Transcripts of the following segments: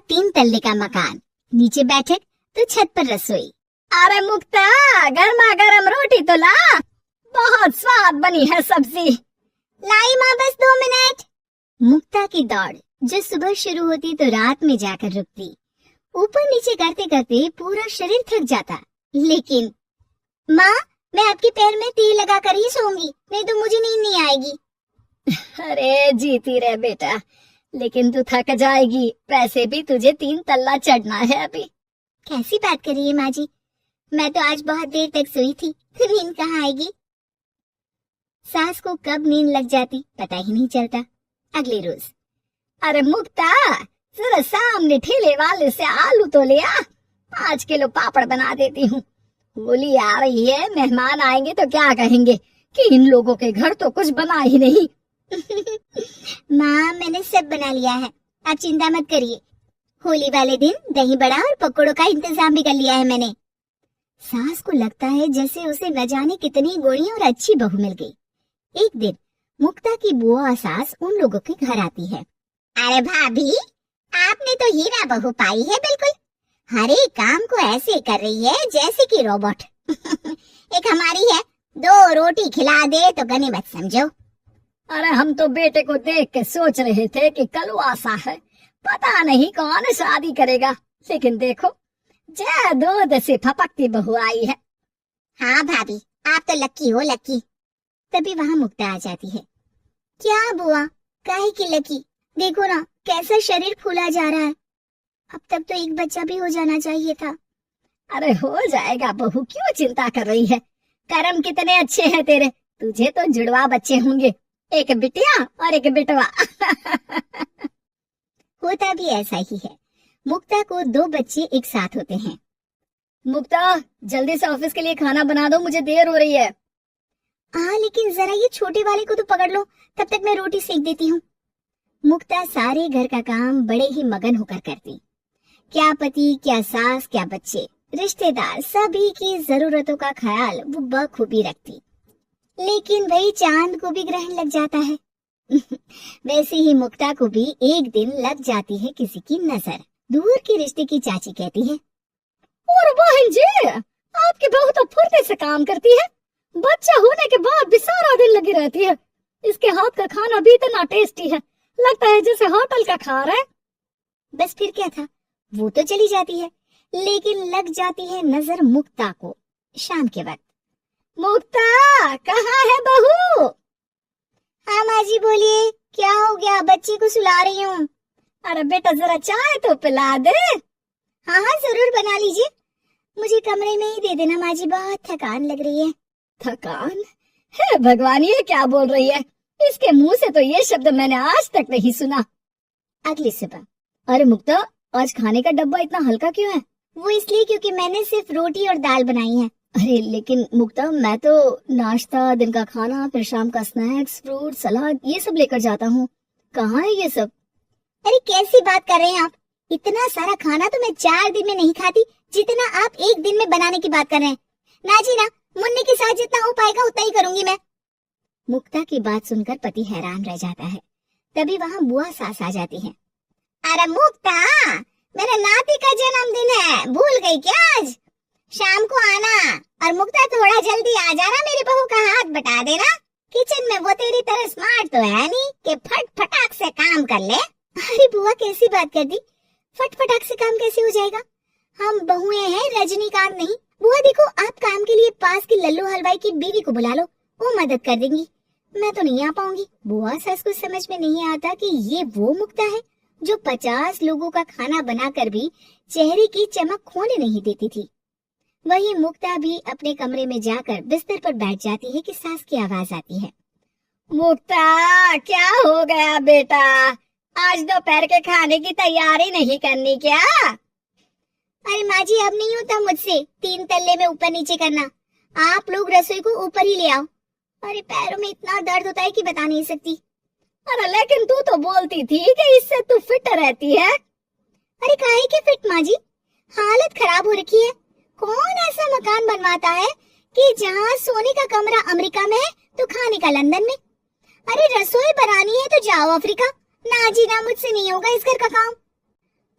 3 तल्ले का मकान, नीचे बैठक तो छत पर रसोई। अरे मुक्ता, गर्मा गर्म रोटी तो ला, बहुत स्वाद बनी है सब्जी। लाई माँ, बस 2 मिनट। मुक्ता की दौड़ जो सुबह शुरू होती तो रात में जाकर रुकती। ऊपर नीचे करते करते पूरा शरीर थक जाता, लेकिन माँ, मैं आपके पैर में तेल लगा कर ही सोऊंगी, नहीं तो मुझे नींद नहीं आएगी। अरे जीती रहे बेटा, लेकिन तू थक जाएगी, वैसे भी तुझे 3 तल्ला चढ़ना है अभी। कैसी बात कर रही है माँ जी, मैं तो आज बहुत देर तक सोई थी, तो नींद कहाँ आएगी। सास को कब नींद लग जाती पता ही नहीं चलता। अगले रोज, अरे मुक्ता, जरा सामने ठेले वाले से आलू तो ले आ, 5 किलो पापड़ बना देती हूँ। होली आ रही है, मेहमान आएंगे तो क्या कहेंगे कि इन लोगों के घर तो कुछ बना ही नहीं। माँ, मैंने सब बना लिया है, आप चिंता मत करिए। होली वाले दिन दही बड़ा और पकौड़ों का इंतजाम भी कर लिया है मैंने। सास को लगता है जैसे उसे न जाने कितनी गोरी और अच्छी बहू मिल गई। एक दिन मुक्ता की बुआ सास उन लोगों के घर आती है। अरे भाभी, आपने तो हीरा बहू पाई है, बिल्कुल हर एक काम को ऐसे कर रही है जैसे कि रोबोट। एक हमारी है, 2 रोटी खिला दे तो गनीमत समझो। अरे हम तो बेटे को देख के सोच रहे थे कि कलवा सा है, पता नहीं कौन शादी करेगा, लेकिन देखो जय दूध से फपकती बहू आई है। हाँ भाभी, आप तो लक्की हो, लक्की। तभी वहाँ मुक्ता आ जाती है। क्या बुआ, काहे की लकी, देखो ना कैसा शरीर फूला जा रहा है। अब तक तो एक बच्चा भी हो जाना चाहिए था। अरे हो जाएगा बहू, क्यों चिंता कर रही है, कर्म कितने अच्छे हैं तेरे, तुझे तो जुड़वा बच्चे होंगे, एक बिटिया और एक बिटवा। होता भी ऐसा ही है, मुक्ता को 2 बच्चे एक साथ होते हैं। मुक्ता, जल्दी से ऑफिस के लिए खाना बना दो, मुझे देर हो रही है। हाँ, लेकिन जरा ये छोटे वाले को तो पकड़ लो, तब तक मैं रोटी सेक देती हूँ। मुक्ता सारे घर का काम बड़े ही मगन होकर करती। क्या पति, क्या सास, क्या बच्चे, रिश्तेदार, सभी की जरूरतों का ख्याल वो बखूबी रखती। लेकिन वही चांद को भी ग्रहण लग जाता है। वैसे ही मुक्ता को भी एक दिन लग जाती है किसी की नजर। दूर की रिश्ते की चाची कहती है, और बहन जी, आपकी बहू तो फुर्ती से काम करती है, बच्चा होने के बाद भी सारा दिन लगी रहती है, इसके हाथ का खाना भी इतना टेस्टी है, लगता है जैसे होटल का खा रहा है। बस फिर क्या था, वो तो चली जाती है, लेकिन लग जाती है नजर मुक्ता को। शाम के वक्त, मुक्ता, कहाँ है बहू? हाँ माँ जी, बोलिए, क्या हो गया, बच्चे को सुला रही हूँ। अरे बेटा, जरा चाय तो पिला दे। हाँ हाँ, जरूर बना लीजिए, मुझे कमरे में ही दे देना माँ जी, बहुत थकान लग रही है। थकान है भगवान, ये क्या बोल रही है, इसके मुंह से तो ये शब्द मैंने आज तक नहीं सुना। अगली सुबह, अरे मुक्ता, आज खाने का डब्बा इतना हल्का क्यों है? वो इसलिए क्योंकि मैंने सिर्फ रोटी और दाल बनाई है। अरे लेकिन मुक्ता, मैं तो नाश्ता, दिन का खाना, फिर शाम का स्नैक्स, फ्रूट, सलाद, ये सब लेकर जाता हूँ, कहाँ है ये सब? अरे कैसी बात कर रहे हैं आप, इतना सारा खाना तो मैं 4 दिन में नहीं खाती, जितना आप एक दिन में बनाने की बात कर रहे हैं। ना जी ना, मुन्ने के साथ जितना हो पाएगा उतना ही करूंगी मैं। मुक्ता की बात सुनकर पति हैरान रह जाता है। तभी वहाँ बुआ सास आ जाती है। अरे मुक्ता, मेरे नाती का जन्मदिन है, भूल गई क्या? आज शाम को आना, और मुक्ता थोड़ा जल्दी आ जाना, मेरी बहू का हाथ बटा देना। किचन में वो तेरी तरह स्मार्ट तो है नहीं कि फट फटाक से काम कर ले। अरे बुआ, कैसी बात कर दी, फट फटाक से काम कैसे हो जाएगा, हम बहुएं हैं, रजनीकांत नहीं। बुआ देखो, आप काम के लिए पास की लल्लू हलवाई की बीवी को बुला लो, वो मदद कर देंगी, मैं तो नहीं आ पाऊंगी। बुआ सास को समझ में नहीं आता कि ये वो मुक्ता है जो 50 लोगों का खाना बनाकर भी चेहरे की चमक खोने नहीं देती थी। वही मुक्ता भी अपने कमरे में जाकर बिस्तर पर बैठ जाती है कि सास की आवाज आती है। मुक्ता, क्या हो गया बेटा, आज दोपहर के खाने की तैयारी नहीं करनी क्या? अरे माँ जी, अब नहीं होता मुझसे 3 तल्ले में ऊपर नीचे करना, आप लोग रसोई को ऊपर ही ले आओ। अरे पैरों में इतना दर्द होता है कि बता नहीं सकती। अरे लेकिन तू तो बोलती थी कि इससे तू फिट रहती है। अरे काहे के फिट माँ जी, हालत खराब हो रखी है। कौन ऐसा मकान बनवाता है कि जहाँ सोने का कमरा अमेरिका में है तो खाने का लंदन में। अरे रसोई बनानी है तो जाओ अफ्रीका। ना जी ना, मुझसे नहीं होगा इस घर का काम।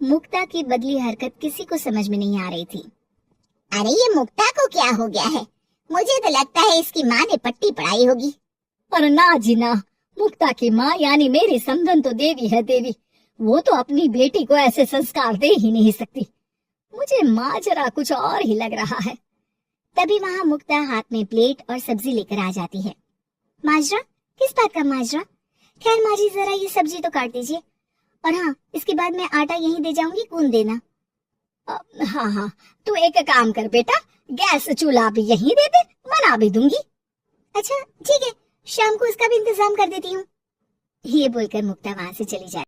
मुक्ता की बदली हरकत किसी को समझ में नहीं आ रही थी। अरे ये मुक्ता को क्या हो गया है? मुझे तो लगता है इसकी माँ ने पट्टी पढ़ाई होगी। पर ना जी ना, मुक्ता की माँ यानी मेरी समधन तो देवी है देवी। वो तो अपनी बेटी को ऐसे संस्कार दे ही नहीं सकती। मुझे माजरा कुछ और ही लग रहा है। तभी वहाँ मुक्ता हाथ में प्लेट और सब्जी लेकर आ जाती है। माजरा? किस बात का माजरा? खैर माँ जी जरा ये सब्जी तो काट दीजिए, और हाँ इसके बाद मैं आटा यहीं दे जाऊंगी, कून देना। हाँ हाँ, तू एक काम कर बेटा, गैस चूल्हा भी यहीं दे दे, बना भी दूंगी। अच्छा ठीक है, शाम को इसका भी इंतजाम कर देती हूँ। ये बोलकर मुक्ता वहाँ से चली जाती।